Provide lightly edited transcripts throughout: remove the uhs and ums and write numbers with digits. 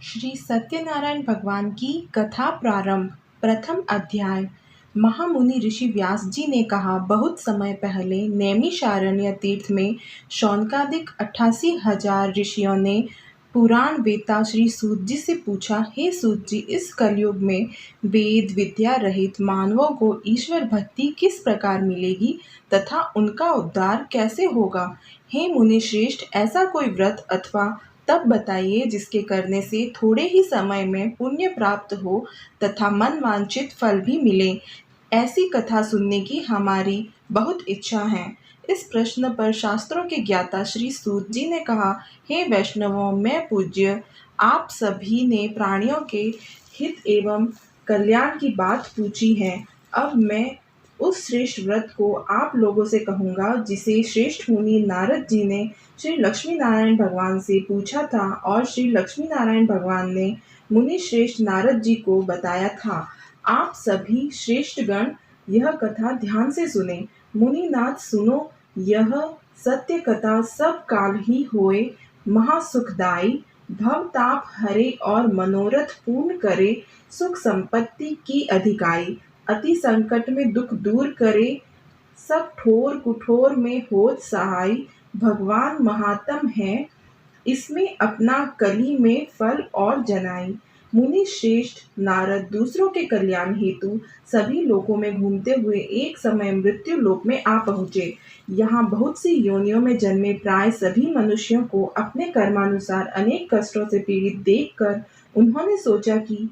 श्री सत्यनारायण भगवान की कथा प्रारंभ। प्रथम अध्याय। महामुनि ऋषि व्यास जी ने कहा, बहुत समय पहले नैमिषारण्य तीर्थ में शौनकादिक 88,000 ऋषियों ने पुराण वेता श्री सूत जी से पूछा, हे सूत जी, इस कलयुग में वेद विद्या रहित मानवों को ईश्वर भक्ति किस प्रकार मिलेगी तथा उनका उद्धार कैसे होगा। हे मुनि श्रेष्ठ, ऐसा कोई व्रत अथवा तब बताइए जिसके करने से थोड़े ही समय में पुण्य प्राप्त हो तथा मन वांछित फल भी मिले। ऐसी कथा सुनने की हमारी बहुत इच्छा है। इस प्रश्न पर शास्त्रों के ज्ञाता श्री सूत जी ने कहा, हे वैष्णवों, मैं पूज्य आप सभी ने प्राणियों के हित एवं कल्याण की बात पूछी है। अब मैं उस श्रेष्ठ व्रत को आप लोगों से कहूँगा जिसे श्रेष्ठ मुनि नारद जी ने श्री लक्ष्मी नारायण भगवान से पूछा था और श्री लक्ष्मी नारायण भगवान ने मुनि श्रेष्ठ नारद जी को बताया था। आप सभी श्रेष्ठ गण यह कथा ध्यान से सुने। मुनिनाथ सुनो, यह सत्य कथा सब काल ही होए महासुखदायी, भवताप हरे और मनोरथ पूर्ण करे, सुख संपत्ति की अधिकाई, अति संकट में दुख दूर करे, सब ठोर कुठोर में होत सहाय, भगवान महात्म है, इसमें अपना कली में फल और जनाई। मुनि श्रेष्ठ नारद दूसरों के कल्याण हेतु सभी लोकों में घूमते हुए एक समय मृत्यु लोक में आ पहुँचे। यहाँ बहुत सी योनियों में जन्मे प्राय सभी मनुष्यों को अपने कर्मानुसार अनेक कष्टों से पीड़ित देखकर उन्होंने सोचा कि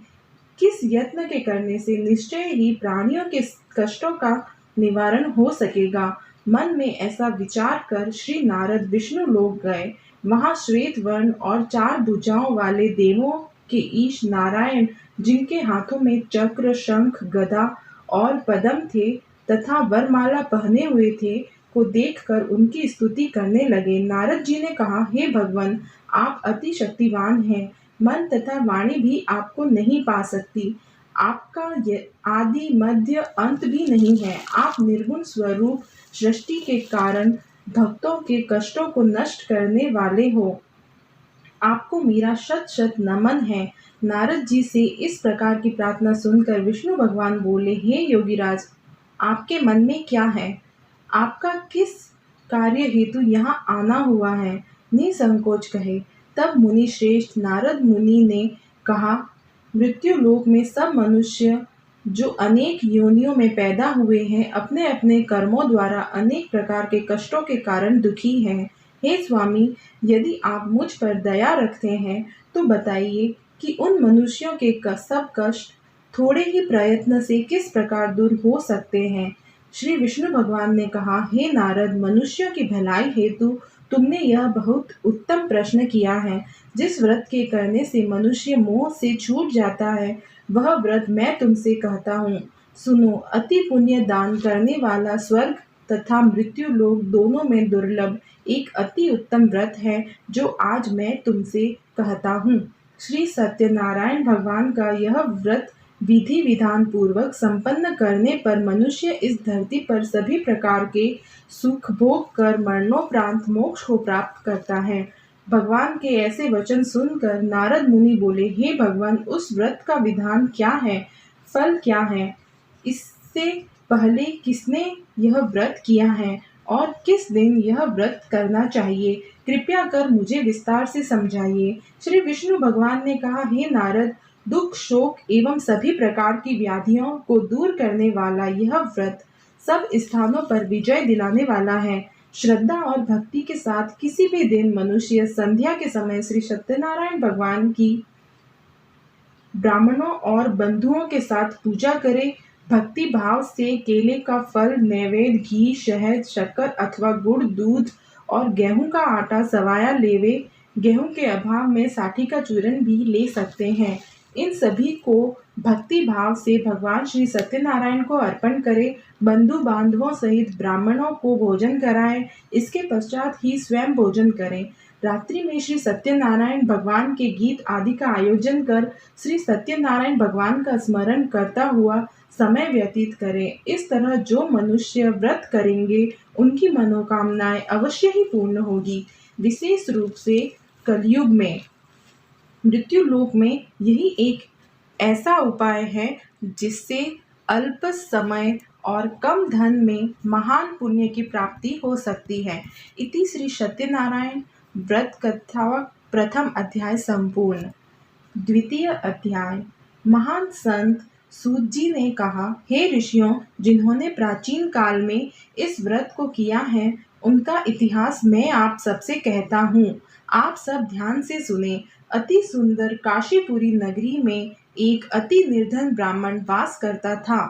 किस यत्न के करने से निश्चय ही प्राणियों के कष्टों का निवारण हो सकेगा। मन में ऐसा विचार कर श्री नारद विष्णु लोक गए। वहां श्वेत वर्ण और 4 भुजाओं वाले देवों के ईश नारायण, जिनके हाथों में चक्र, शंख, गदा और पद्म थे तथा वरमाला पहने हुए थे, को देखकर उनकी स्तुति करने लगे। नारद जी ने कहा, हे भगवान, आप अति शक्तिवान हैं। मन तथा वाणी भी आपको नहीं पा सकती। आपका आदि मध्य अंत भी नहीं है। आप निर्गुण स्वरूप सृष्टि के कारण भक्तों के कष्टों को नष्ट करने वाले हो। आपको मेरा शत शत नमन है। नारद जी से इस प्रकार की प्रार्थना सुनकर विष्णु भगवान बोले, हे योगीराज, आपके मन में क्या है? आपका किस कार्य हेतु यहाँ आना हुआ है? निसंकोच कहे। तब मुनि श्रेष्ठ नारद मुनि ने कहा, मृत्यु लोक में सब मनुष्य जो अनेक योनियों में पैदा हुए हैं, अपने अपने कर्मों द्वारा अनेक प्रकार के कष्टों के कारण दुखी हैं। हे स्वामी, यदि आप मुझ पर दया रखते हैं तो बताइए कि उन मनुष्यों के सब कष्ट थोड़े ही प्रयत्न से किस प्रकार दूर हो सकते हैं। श्री विष्णु भगवान ने कहा, हे नारद, मनुष्यों की भलाई हेतु तुमने यह बहुत उत्तम प्रश्न किया है। जिस व्रत के करने से मनुष्य मोह से छूट जाता है, वह व्रत मैं तुमसे कहता हूँ। सुनो, अति पुण्य दान करने वाला स्वर्ग तथा मृत्यु लोक दोनों में दुर्लभ एक अति उत्तम व्रत है जो आज मैं तुमसे कहता हूँ। श्री सत्यनारायण भगवान का यह व्रत विधि विधान पूर्वक संपन्न करने पर मनुष्य इस धरती पर सभी प्रकार के सुख भोग कर मरणोपरांत मोक्ष को प्राप्त करता है। भगवान के ऐसे वचन सुनकर नारद मुनि बोले, हे भगवान, उस व्रत का विधान क्या है, फल क्या है? इससे पहले किसने यह व्रत किया है और किस दिन यह व्रत करना चाहिए? कृपया कर मुझे विस्तार से समझाइए। श्री विष्णु भगवान ने कहा, हे नारद, दुख, शोक एवं सभी प्रकार की व्याधियों को दूर करने वाला यह व्रत सब स्थानों पर विजय दिलाने वाला है। श्रद्धा और भक्ति के साथ किसी भी दिन मनुष्य संध्या के समय श्री सत्यनारायण भगवान की ब्राह्मणों और बंधुओं के साथ पूजा करे। भक्ति भाव से केले का फल, नैवेद्य, घी, शहद, शक्कर अथवा गुड़, दूध और गेहूं का आटा सवाया लेवे। गेहूं के अभाव में साठी का चूर्ण भी ले सकते हैं। इन सभी को भक्ति भाव से भगवान श्री सत्यनारायण को अर्पण करें। बंधु बांधवों सहित ब्राह्मणों को भोजन कराएं। इसके पश्चात ही स्वयं भोजन करें। रात्रि में श्री सत्यनारायण भगवान के गीत आदि का आयोजन कर श्री सत्यनारायण भगवान का स्मरण करता हुआ समय व्यतीत करें। इस तरह जो मनुष्य व्रत करेंगे उनकी मनोकामनाएं अवश्य ही पूर्ण होगी। विशेष रूप से कलयुग में मृत्यु लोक में यही एक ऐसा उपाय है जिससे अल्प समय और कम धन में महान पुण्य की प्राप्ति हो सकती है। इति श्री सत्यनारायण व्रत कथा प्रथम अध्याय संपूर्ण। द्वितीय अध्याय। महान संत सूत जी ने कहा, हे ऋषियों, जिन्होंने प्राचीन काल में इस व्रत को किया है, उनका इतिहास मैं आप सबसे कहता हूँ। आप सब ध्यान से सुने। अति सुंदर काशीपुरी नगरी में एक अति निर्धन ब्राह्मण वास करता था।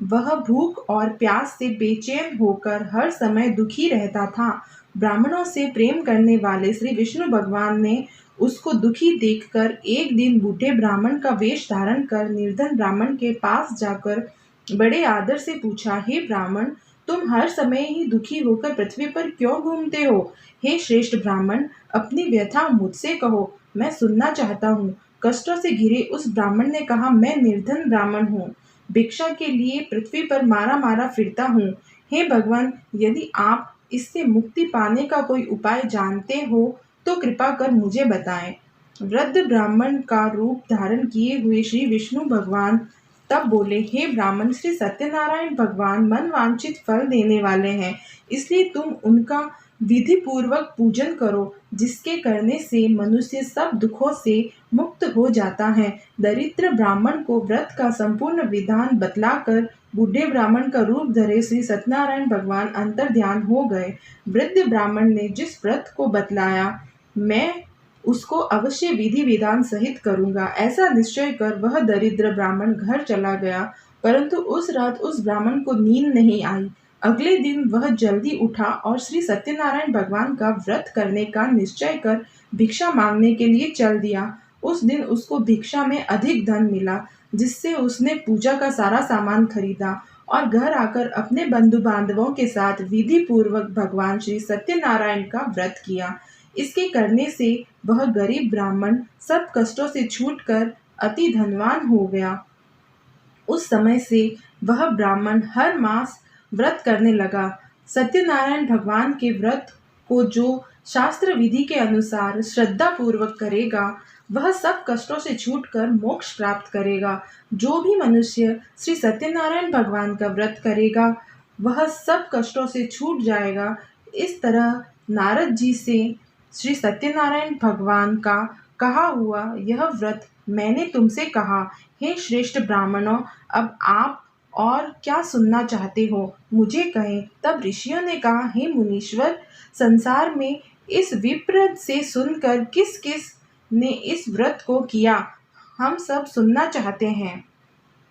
वह भूख और प्यास से बेचैन होकर हर समय दुखी रहता था। ब्राह्मणों से प्रेम करने वाले श्री विष्णु भगवान ने उसको दुखी देखकर एक दिन बूढ़े ब्राह्मण का वेश धारण कर निर्धन ब्राह्मण के पास जाकर बड़े आदर से पूछा, हे ब्राह्मण, तुम हर समय ही दुखी होकर पृथ्वी पर क्यों घूमते हो? हे श्रेष्ठ ब्राह्मण, अपनी व्यथा मुझसे कहो, मैं सुनना चाहता हूँ। कष्टों से घिरे उस ब्राह्मण ने कहा, मैं निर्धन ब्राह्मण हूँ, भिक्षा के लिए पृथ्वी पर मारा मारा फिरता हूँ। हे भगवान, यदि आप इससे मुक्ति पाने का कोई उपाय जानते हो तो कृपा कर मुझे बताएं। वृद्ध ब्राह्मण का रूप धारण किए हुए श्री विष्णु भगवान तब बोले, हे ब्राह्मण, श्री सत्यनारायण भगवान मन वांछित फल देने वाले हैं, इसलिए तुम उनका विधि पूर्वक पूजन करो, जिसके करने से मनुष्य सब दुखों से मुक्त हो जाता है। दरिद्र ब्राह्मण को व्रत का संपूर्ण विधान बतलाकर बूढ़े ब्राह्मण का रूप धरे श्री सत्यनारायण भगवान अंतर ध्यान हो गए। वृद्ध ब्राह्मण ने जिस व्रत को बतलाया, मैं उसको अवश्य विधि विधान सहित करूंगा, ऐसा निश्चय कर वह दरिद्र ब्राह्मण घर चला गया। परंतु उस रात उस ब्राह्मण को नींद नहीं आई। अगले दिन वह जल्दी उठा और श्री सत्यनारायण भगवान का व्रत करने का निश्चय कर भिक्षा मांगने के लिए चल दिया। उस दिन उसको भिक्षा में अधिक धन मिला, जिससे उसने पूजा का सारा सामान खरीदा और घर आकर अपने बंधु बांधवों के साथ विधि पूर्वक भगवान श्री सत्यनारायण का व्रत किया। इसके करने से वह गरीब ब्राह्मण सब कष्टों से छूटकर अति धनवान हो गया। उस समय से वह ब्राह्मण हर मास व्रत करने लगा। सत्यनारायण भगवान के व्रत को जो शास्त्र विधि के अनुसार श्रद्धा पूर्वक करेगा, वह सब कष्टों से छूटकर मोक्ष प्राप्त करेगा। जो भी मनुष्य श्री सत्यनारायण भगवान का व्रत करेगा, वह सब कष्टों से छूट जाएगा। इस तरह नारद जी से श्री सत्यनारायण भगवान का कहा हुआ यह व्रत मैंने तुमसे कहा। हे श्रेष्ठ ब्राह्मणों, अब आप और क्या सुनना चाहते हो, मुझे कहें। तब ऋषियों ने कहा, हे मुनीश्वर, संसार में इस विप्र से सुनकर किस किस ने इस व्रत को किया, हम सब सुनना चाहते हैं।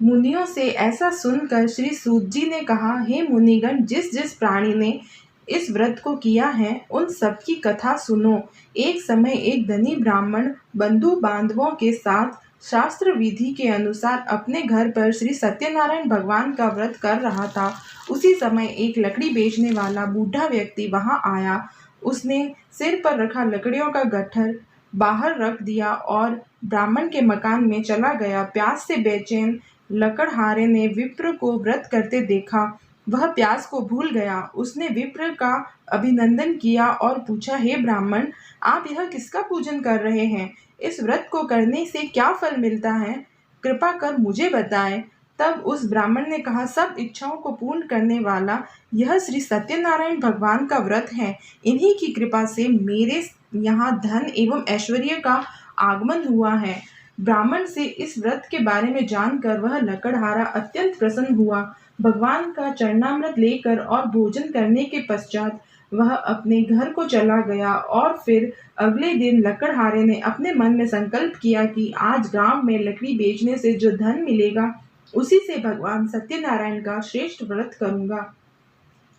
मुनियों से ऐसा सुनकर श्री सूत जी ने कहा, हे मुनिगण, जिस जिस प्राणी ने इस व्रत को किया है, उन सब की कथा सुनो। एक समय एक धनी ब्राह्मण बंधु बांधवों के साथ शास्त्र विधि के अनुसार अपने घर पर श्री सत्यनारायण भगवान का व्रत कर रहा था। उसी समय एक लकड़ी बेचने वाला बूढ़ा व्यक्ति वहां आया। उसने सिर पर रखा लकड़ियों का गट्ठर बाहर रख दिया और ब्राह्मण के मकान में चला गया। प्यास से बेचैन लकड़हारे ने विप्र को व्रत करते देखा। वह प्यास को भूल गया। उसने विप्र का अभिनंदन किया और पूछा, हे ब्राह्मण, आप यह किसका पूजन कर रहे हैं? इस व्रत को करने से क्या फल मिलता है? कृपा कर मुझे बताएं। तब उस ब्राह्मण ने कहा, सब इच्छाओं को पूर्ण करने वाला यह श्री सत्यनारायण भगवान का व्रत है। इन्हीं की कृपा से मेरे यहाँ धन एवं ऐश्वर्य का आगमन हुआ है। ब्राह्मण से इस व्रत के बारे में जानकर वह लकड़हारा अत्यंत प्रसन्न हुआ। भगवान का चरणामृत लेकर और भोजन करने के पश्चात वह अपने घर को चला गया और फिर अगले दिन लकड़हारे ने अपने मन में संकल्प किया कि आज गांव में लकड़ी बेचने से जो धन मिलेगा, उसी से भगवान सत्यनारायण का श्रेष्ठ व्रत करूंगा।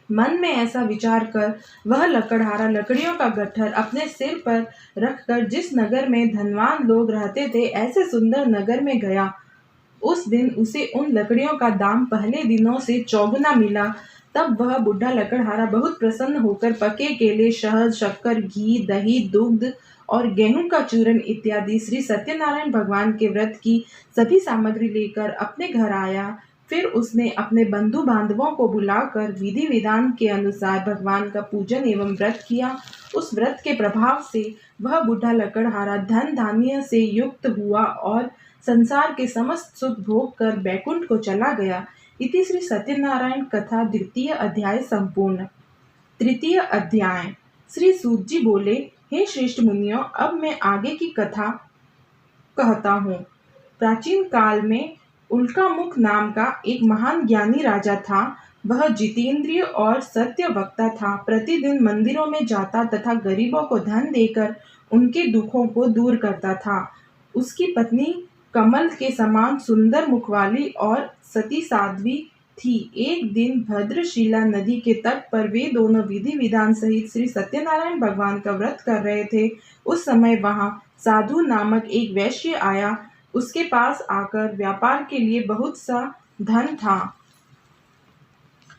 मन में ऐसा विचार कर वह लकड़हारा लकड़ियों का गट्ठर अपने सिर पर रखकर जिस नगर में धनवान लोग रहते थे, ऐसे सुंदर नगर में गया। उस दिन उसे उन लकड़ियों का दाम पहले दिनों से चौगुना मिला। तब वह बुढ़ा लकड़हारा बहुत प्रसन्न होकर पके केले, शहद, शक्कर, घी, दही, दुग्ध और गेहूं का चूर्ण इत्यादि श्री सत्यनारायण भगवान के व्रत की सभी सामग्री लेकर अपने घर आया। फिर उसने अपने बंधु बांधवों को बुलाकर विधि विधान के अनुसार भगवान का पूजन एवं व्रत किया। उस व्रत के प्रभाव से वह बूढ़ा लकड़हारा धन धान्य से युक्त हुआ और संसार के समस्त सुख भोग कर बैकुंठ को चला गया। इति श्री सत्यनारायण कथा द्वितीय अध्याय संपूर्ण। तृतीय अध्याय। श्री सूत जी बोले, हे श्रेष्ठ मुनियों, अब मैं आगे की कथा कहता हूँ। प्राचीन काल में उल्कामुख नाम का एक महान ज्ञानी राजा था। वह जितेंद्रिय और सत्य वक्ता था। प्रतिदिन मंदिरों में जाता तथा गरीबों को धन देकर उनके दुखों को दूर करता था। उसकी पत्नी कमल के समान सुंदर मुखवाली और सती साध्वी थी। एक दिन भद्रशिला नदी के तट पर वे दोनों विधि विधान सहित श्री सत्यनारायण भगवान का व्रत कर रहे थे। उस समय वहां साधु नामक एक वैश्य आया। उसके पास आकर व्यापार के लिए बहुत सा धन था।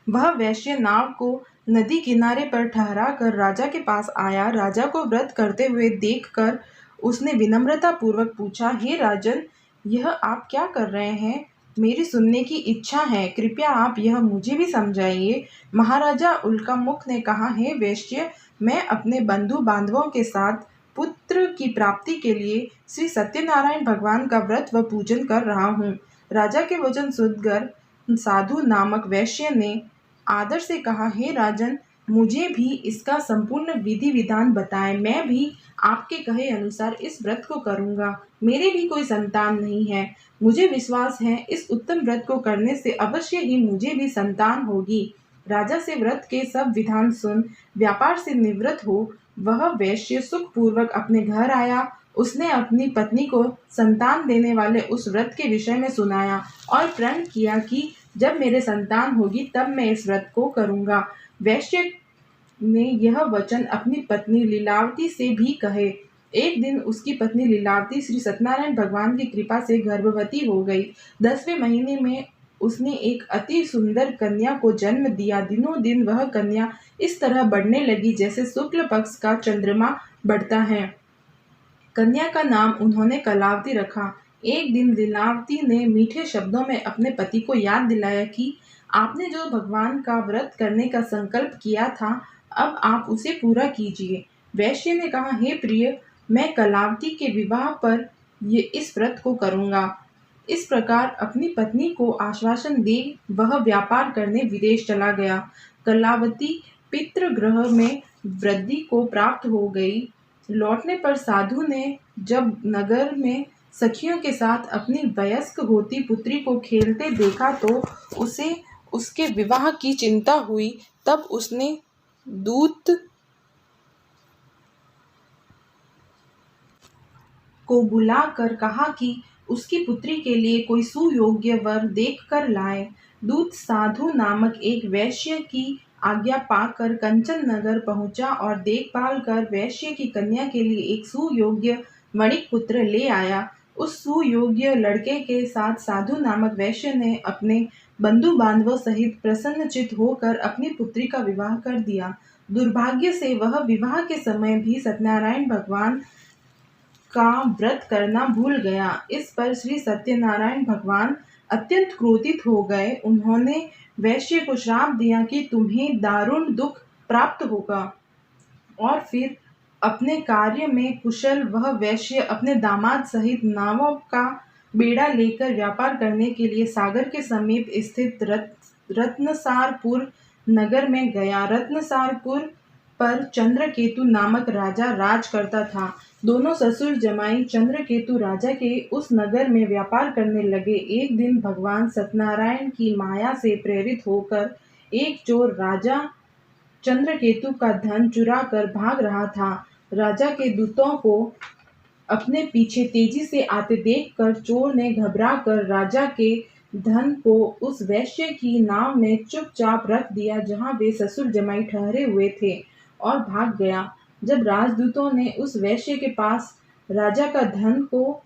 वह वैश्य नाव को नदी किनारे पर ठहरा कर राजा के पास आया। राजा को व्रत करते हुए देखकर उसने विनम्रता पूर्वक पूछा, हे राजन, यह आप क्या कर रहे हैं? मेरी सुनने की इच्छा है, कृपया आप यह मुझे भी समझाइए। महाराजा उल्कामुख ने कहा, हे वैश्य, मैं अपने बंधु बांधवों के साथ पुत्र की प्राप्ति के लिए श्री सत्यनारायण भगवान का व्रत व पूजन कर रहा हूँ। राजा के वचन सुनकर साधु नामक वैश्य ने आदर से कहा, हे राजन, मुझे भी इसका संपूर्ण विधि विधान बताएं। मैं भी आपके कहे अनुसार इस व्रत को करूंगा। मेरे भी कोई संतान नहीं है। मुझे विश्वास है इस उत्तम व्रत को करने से अवश्य ही मुझे भी संतान होगी। राजा से व्रत के सब विधान सुन व्यापार से निवृत्त हो वह वैश्य सुखपूर्वक अपने घर आया। उसने अपनी पत्नी को संतान देने वाले उस व्रत के विषय में सुनाया और प्रण किया कि जब मेरे संतान होगी तब मैं इस व्रत को करूंगा। वैश्य ने यह वचन अपनी पत्नी लीलावती से भी कहे। एक दिन उसकी पत्नी लीलावती श्री सत्यनारायण भगवान की कृपा से गर्भवती हो गई। 10वें महीने में उसने एक अति सुंदर कन्या को जन्म दिया। दिनों दिन वह कन्या इस तरह बढ़ने लगी जैसे शुक्ल पक्ष का चंद्रमा बढ़ता है। कन्या का नाम उन्होंने कलावती रखा। एक दिन लीलावती ने मीठे शब्दों में अपने पति को याद दिलाया कि आपने जो भगवान का व्रत करने का संकल्प किया था, अब आप उसे पूरा कीजिए। वैश्य ने कहा, हे प्रिय, मैं कलावती के विवाह पर इस व्रत को करूंगा। इस प्रकार अपनी पत्नी को आश्वासन दे वह व्यापार करने विदेश चला गया। कलावती पितृगृह में वृद्धि को प्राप्त हो गई। लौटने पर साधु ने जब नगर में सखियों के साथ अपनी वयस्क होती पुत्री को खेलते देखा तो उसे उसके विवाह की चिंता हुई। तब उसने दूत को बुलाकर कहा कि उसकी पुत्री के लिए कोई सुयोग्य वर देख कर लाए। दूत साधु नामक एक वैश्य की आज्ञा पाकर कंचन नगर पहुंचा और देखभाल कर वैश्य की कन्या के लिए एक सुयोग्य वणिक पुत्र ले आया। उस सुयोग्य लड़के के साथ साधु नामक वैश्य ने अपने बंधु बांधवों सहित प्रसन्नचित्त होकर अपनी पुत्री का विवाह कर दिया। दुर्भाग्य से वह विवाह के समय भी सत्यनारायण भगवान का व्रत करना भूल गया। इस पर श्री सत्यनारायण भगवान अत्यंत क्रोधित हो गए। उन्होंने वैश्य को श्राप दिया कि तुम्हें दारुण दुख प्राप्त होगा। और फिर अपने कार्य में कुशल वह वैश्य अपने दामाद सहित नावों का बेड़ा लेकर व्यापार करने के लिए सागर के समीप स्थित रत्नसारपुर नगर में गया। रत्नसारपुर पर चंद्रकेतु नामक राजा राज करता था। दोनों ससुर जमाई चंद्रकेतु राजा के उस नगर में व्यापार करने लगे। एक दिन भगवान सत्यनारायण की माया से प्रेरित होकर एक चोर राजा चंद्रकेतु का धन चुरा कर भाग रहा था। राजा के दूतों को अपने पीछे तेजी से आते देखकर चोर ने घबरा कर राजा के धन को उस वैश्य की नाव में चुपचाप रख दिया जहां वे ससुर जमाई ठहरे हुए थे और भाग गया। जब राजदूतों ने उस वैश्य के पास राजा का धन को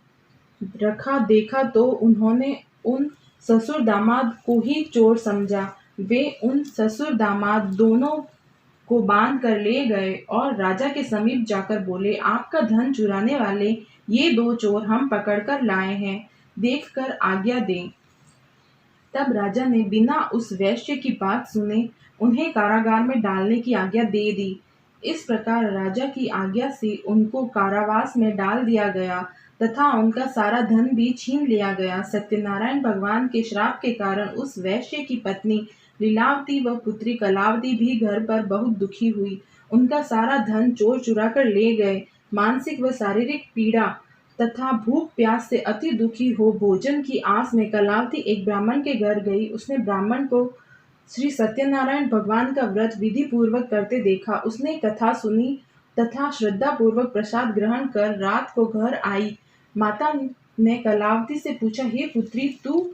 रखा देखा तो उन्होंने उन ससुर दामाद को ही चोर समझा। वे उन ससुर दामाद दोनों को बांध कर ले गए और राजा के समीप जाकर बोले, आपका धन चुराने वाले ये दो चोर हम पकड़ कर लाए हैं, देखकर आज्ञा दें। तब राजा ने बिना उस वैश्य की बात सुने उन्हें कारागार में डालने की आज्ञा दे दी। इस प्रकार राजा की आज्ञा से उनको कारावास में डाल दिया गया तथा उनका सारा धन भी छीन लिया गया। सत्यनारायण भगवान के श्राप के कारण उस वैश्य की पत्नी लीलावती व पुत्री कलावती भी घर पर बहुत दुखी हुई। उनका सारा धन चोर चुरा कर ले गए। मानसिक व शारीरिक पीड़ा तथा भूख प्यास से अति दुखी हो भोजन की आस में कलावती एक ब्राह्मण के घर गई। उसने ब्राह्मण को श्री सत्यनारायण भगवान का व्रत विधि पूर्वक करते देखा। उसने कथा सुनी तथा श्रद्धा पूर्वक प्रसाद ग्रहण कर रात को घर आई। माता ने कलावती से पूछा, हे पुत्री, तू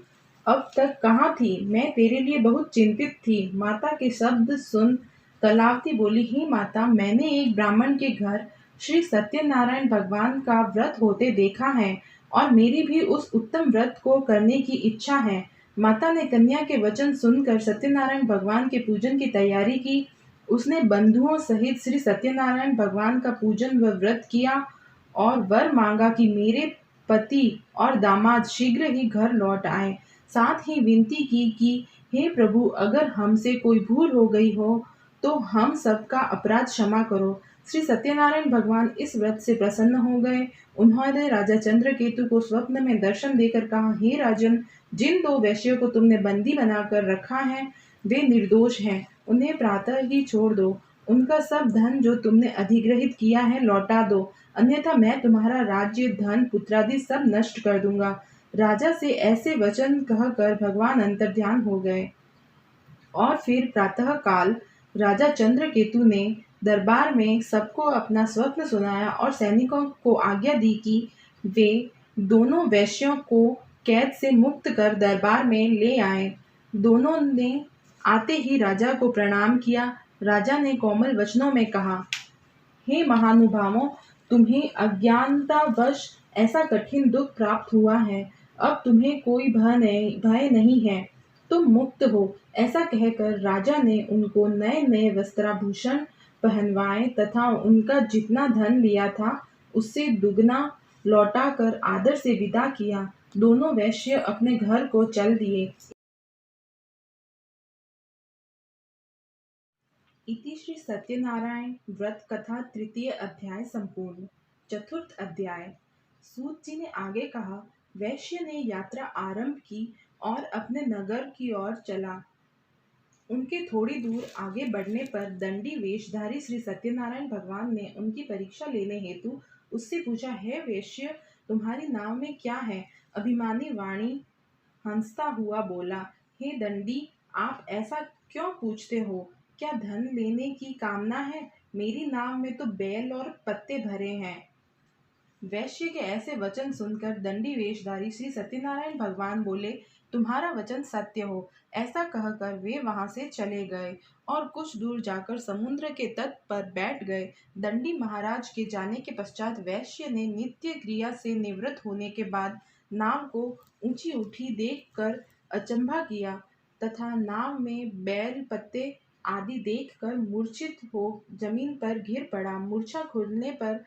अब तक कहाँ थी? मैं तेरे लिए बहुत चिंतित थी। माता के शब्द सुन कलावती बोली, हे माता, मैंने एक ब्राह्मण के घर श्री सत्यनारायण भगवान का व्रत होते देखा है और मेरी भी उस उत्तम व्रत को करने की इच्छा है। माता ने कन्या के वचन सुनकर सत्यनारायण भगवान के पूजन की तैयारी की। उसने बंधुओं सहित श्री सत्यनारायण भगवान का पूजन व व्रत किया और वर मांगा कि मेरे पति और दामाद शीघ्र ही घर लौट आए। साथ ही विनती की कि हे प्रभु, अगर हमसे कोई भूल हो गई हो तो हम सबका अपराध क्षमा करो। श्री सत्यनारायण भगवान इस व्रत से प्रसन्न हो गए। उन्होंने राजा चंद्रकेतु को स्वप्न में दर्शन देकर कहा, हे राजन, जिन दो वैश्यों को तुमने बंदी बनाकर रखा है वे निर्दोष हैं। उन्हें प्रातः ही छोड़ दो। उनका सब धन जो तुमने अधिग्रहित किया है लौटा दो, अन्यथा मैं तुम्हारा राज्य, धन, पुत्रादि सब नष्ट कर दूंगा। राजा से ऐसे वचन कहकर भगवान अंतर्ध्यान हो गए। और फिर प्रातः काल राजा चंद्रकेतु ने दरबार में सबको अपना स्वप्न सुनाया और सैनिकों को आज्ञा दी कि वे दोनों वैश्यों को कैद से मुक्त कर दरबार में ले आए। दोनों ने आते ही राजा को प्रणाम किया। राजा ने कोमल वचनों में कहा, हे महानुभावों, तुम्हें अज्ञानतावश ऐसा कठिन दुख प्राप्त हुआ है। अब तुम्हें कोई भय नहीं है, तुम मुक्त हो। ऐसा कहकर राजा ने उनको नए नए वस्त्राभूषण पहनवाए तथा उनका जितना धन लिया था उससे दुगना लौटाकर आदर से विदा किया। दोनों वैश्य अपने घर को चल दिए। इति श्री सत्यनारायण व्रत कथा तृतीय अध्याय संपूर्ण। चतुर्थ अध्याय। सूत जी ने आगे कहा, वैश्य ने यात्रा आरंभ की और अपने नगर की ओर चला। उनके थोड़ी दूर आगे बढ़ने पर दंडी वेशधारी श्री सत्यनारायण भगवान ने उनकी परीक्षा लेने हेतु उससे पूछा, है वैश्य, तुम्हारी नाव में क्या है? अभिमानी वाणी हंसता हुआ बोला, हे दंडी, आप ऐसा क्यों पूछते हो? क्या धन लेने की कामना है? मेरी नाव में तो बैल और पत्ते भरे हैं। वैश्य के ऐसे वचन सुनकर दंडी वेशधारी श्री सत्यनारायण भगवान बोले, तुम्हारा वचन सत्य हो। ऐसा कहकर वे वहां से चले गए और कुछ दूर जाकर समुद्र के तट पर बैठ गए। दंडी महाराज के जाने के पश्चात वैश्य ने नित्य क्रिया से निवृत्त होने के बाद नाव को ऊंची उठी देख कर अचंभा किया तथा नाव में बैल पत्ते आदि देखकर मूर्छित हो जमीन पर गिर पड़ा। मूर्छा खुलने पर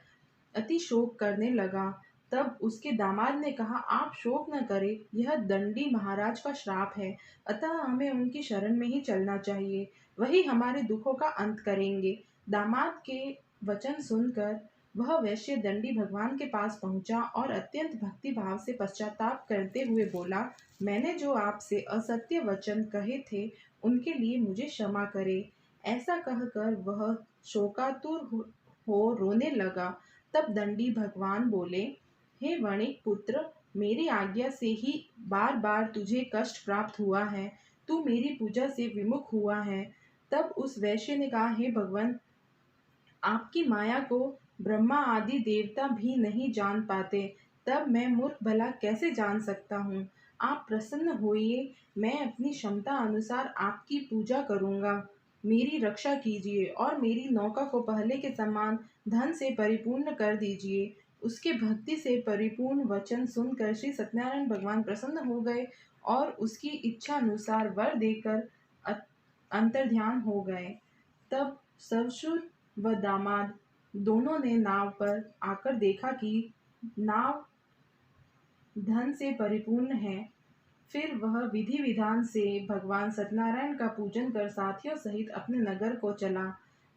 अति शोक करने लगा। तब उसके दामाद ने कहा, आप शोक न करें, यह दंडी महाराज का श्राप है, अतः हमें उनकी शरण में ही चलना चाहिए, वही हमारे दुखों का अंत करेंगे। दामाद के वचन सुनकर वह वैश्य दंडी भगवान के पास पहुंचा और अत्यंत भक्ति भाव से पश्चाताप करते हुए बोला, मैंने जो आपसे असत्य वचन कहे थे उनके लिए मुझे क्षमा करे। ऐसा कहकर वह शोकातुर हो रोने लगा। तब दंडी भगवान बोले, हे वणिक पुत्र, मेरी आज्ञा से ही बार बार तुझे कष्ट प्राप्त हुआ है, तू मेरी पूजा से विमुख हुआ है। तब उस वैश्य ने कहा, हे भगवान, आपकी माया को ब्रह्मा आदि देवता भी नहीं जान पाते, तब मैं मूर्ख भला कैसे जान सकता हूँ? आप प्रसन्न होइए, मैं अपनी क्षमता अनुसार आपकी पूजा करूँगा। मेरी रक्षा कीजिए और मेरी नौका को पहले के समान धन से परिपूर्ण कर दीजिए। उसके भक्ति से परिपूर्ण वचन सुनकर श्री सत्यनारायण भगवान प्रसन्न हो गए और उसकी इच्छा अनुसार वर देकर अंतर्ध्यान हो गए। तब ससुर व दामाद दोनों ने नाव पर आकर देखा कि नाव धन से परिपूर्ण है फिर वह विधि विधान से भगवान सत्यनारायण का पूजन कर साथियों सहित अपने नगर को चला।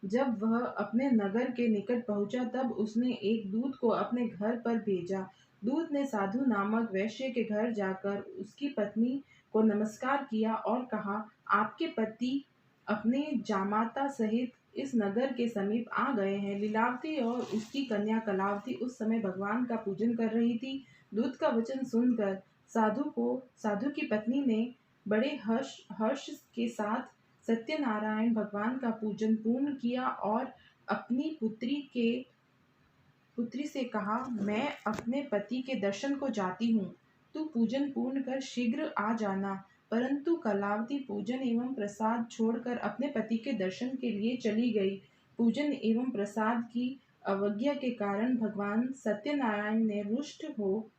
जब वह अपने नगर के निकट पहुंचा तब उसने एक दूत को अपने घर पर भेजा। दूत ने साधु नामक वैश्य के घर जाकर उसकी पत्नी को नमस्कार किया और कहा, आपके पति अपने जामाता सहित इस नगर के समीप आ गए हैं। लीलावती और उसकी कन्या कलावती उस समय भगवान का पूजन कर रही थी। दूत का वचन सुनकर साधु की पत्नी ने बड़े हर्ष हर्ष के साथ सत्यनारायण भगवान का पूजन पूर्ण किया और अपनी पुत्री से कहा, मैं अपने पति के दर्शन को जाती हूँ, तू पूजन पूर्ण कर शीघ्र आ जाना। परंतु कलावती पूजन एवं प्रसाद छोड़कर अपने पति के दर्शन के लिए चली गई। पूजन एवं प्रसाद की अवज्ञा के कारण भगवान सत्यनारायण ने रुष्ट हो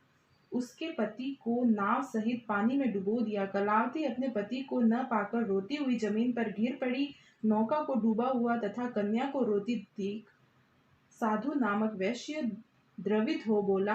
उसके पति को नाव सहित पानी में डुबो दिया। कलावती अपने पति को न पाकर रोती हुई जमीन पर गिर पड़ी। नौका को डूबा हुआ तथा कन्या को रोती देख साधु नामक वैश्य द्रवित हो बोला,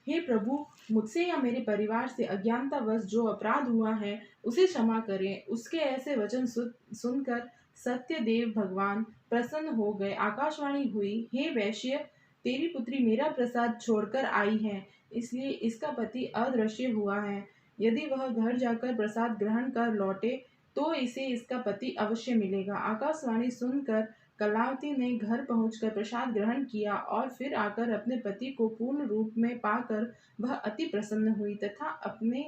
हे प्रभु, मुझसे या मेरे परिवार से अज्ञानतावश जो अपराध हुआ है उसे क्षमा करें। उसके ऐसे वचन सुनकर सत्यदेव भगवान प्रसन्न हो गए। आकाशवाणी हुई, हे वैश्य, तेरी पुत्री मेरा प्रसाद छोड़कर आई है, इसलिए इसका पति अदृश्य हुआ है। यदि वह घर जाकर प्रसाद ग्रहण कर लौटे तो इसे इसका पति अवश्य मिलेगा। आकाशवाणी सुनकर कलावती ने घर पहुंचकर प्रसाद ग्रहण किया और फिर आकर अपने पति को पूर्ण रूप में पाकर वह अति प्रसन्न हुई तथा अपने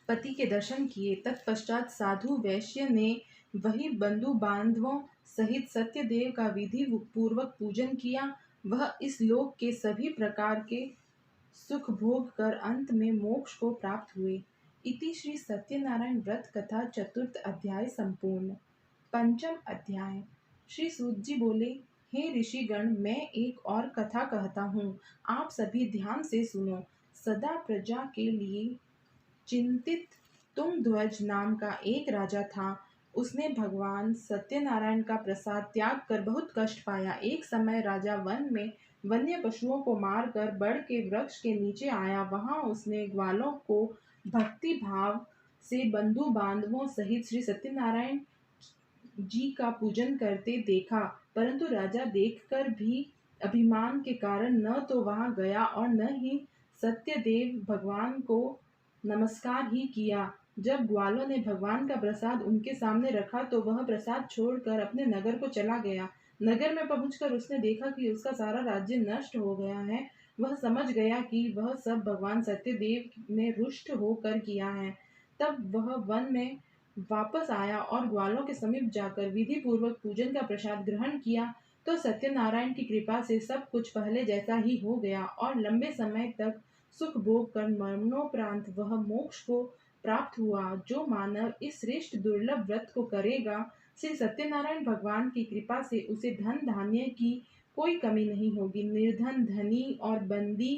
पति के दर्शन किए। तत्पश्चात साधु वैश्य ने वही बंधु बांधवों सहित सत्यदेव का विधि पूर्वक पूजन किया। वह इस लोक के सभी प्रकार के सुख भोग कर अंत में मोक्ष को प्राप्त हुए। इति श्री सत्यनारायण व्रत कथा चतुर्थ अध्याय संपूर्ण। पंचम अध्याय। श्री सूत जी बोले, हे ऋषिगण, मैं एक और कथा कहता हूँ, आप सभी ध्यान से सुनो। सदा प्रजा के लिए चिंतित तुंगध्वज नाम का एक राजा था। उसने भगवान सत्यनारायण का प्रसाद त्याग कर बहुत कष्ट पाया। एक समय राजा वन में वन्य पशुओं को मारकर बड़ के वृक्ष के नीचे आया। वहां उसने ग्वालों को भक्ति भाव से बंधु बांधवों सहित श्री सत्यनारायण जी का पूजन करते देखा, परंतु राजा देखकर भी अभिमान के कारण न तो वहां गया और न ही सत्यदेव भगवान को नमस्कार ही किया। जब ग्वालों ने भगवान का प्रसाद उनके सामने रखा तो वह प्रसाद छोड़कर अपने नगर को चला गया। नगर में पहुंचकर उसने देखा कि उसका सारा राज्य नष्ट हो गया है। वह समझ गया कि वह सब भगवान सत्यदेव ने रुष्ट होकर किया है। तब वह वन में वापस आया और ग्वालों के समीप जाकर विधि पूर्वक पूजन का प्रसाद ग्रहण किया तो सत्यनारायण की कृपा से सब कुछ पहले जैसा ही हो गया और लंबे समय तक सुख भोग कर मरणोपरांत वह मोक्ष को प्राप्त हुआ। जो मानव इस श्रेष्ठ दुर्लभ व्रत को करेगा, श्री सत्यनारायण भगवान की कृपा से उसे धन धान्य की कोई कमी नहीं होगी। निर्धन धनी और बंदी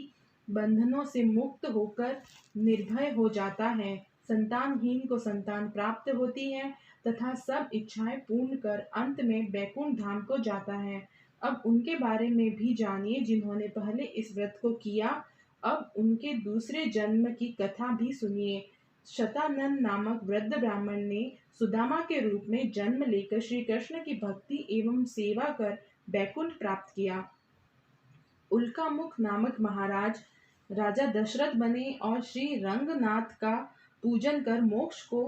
बंधनों से मुक्त होकर निर्भय हो जाता है। संतानहीन को संतान प्राप्त होती है तथा सब इच्छाएं पूर्ण कर अंत में बैकुंठ धाम को जाता है। अब उनके बारे में भी जानिए जिन्होंने पहले इस व्रत को किया। अब उनके दूसरे जन्म की कथा भी सुनिए। शतानंद नामक वृद्ध ब्राह्मण ने सुदामा के रूप में जन्म लेकर श्री कृष्ण की भक्ति एवं सेवा कर बैकुंठ प्राप्त किया। उल्कामुख नामक महाराज राजा दशरथ बने और श्री रंगनाथ का पूजन कर मोक्ष को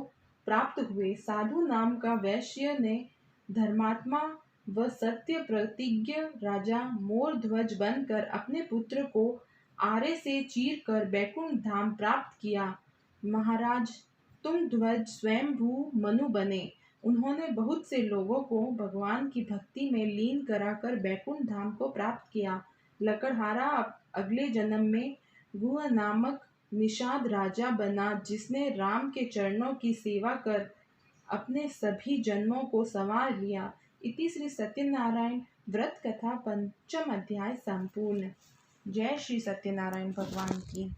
प्राप्त हुए। साधु नाम का वैश्य ने धर्मात्मा व सत्य प्रतिज्ञ राजा मोरध्वज बनकर अपने पुत्र को आरे से चीर कर बैकुंठ धाम प्राप्त किया। महाराज तुंगध्वज स्वयंभू मनु बने। उन्होंने बहुत से लोगों को भगवान की भक्ति में लीन कराकर बैकुंठ धाम को प्राप्त किया। लकड़हारा अगले जन्म में गुह नामक निषाद राजा बना, जिसने राम के चरणों की सेवा कर अपने सभी जन्मों को संवार लिया। इति श्री सत्यनारायण व्रत कथा पंचम अध्याय संपूर्ण। जय श्री सत्यनारायण भगवान की।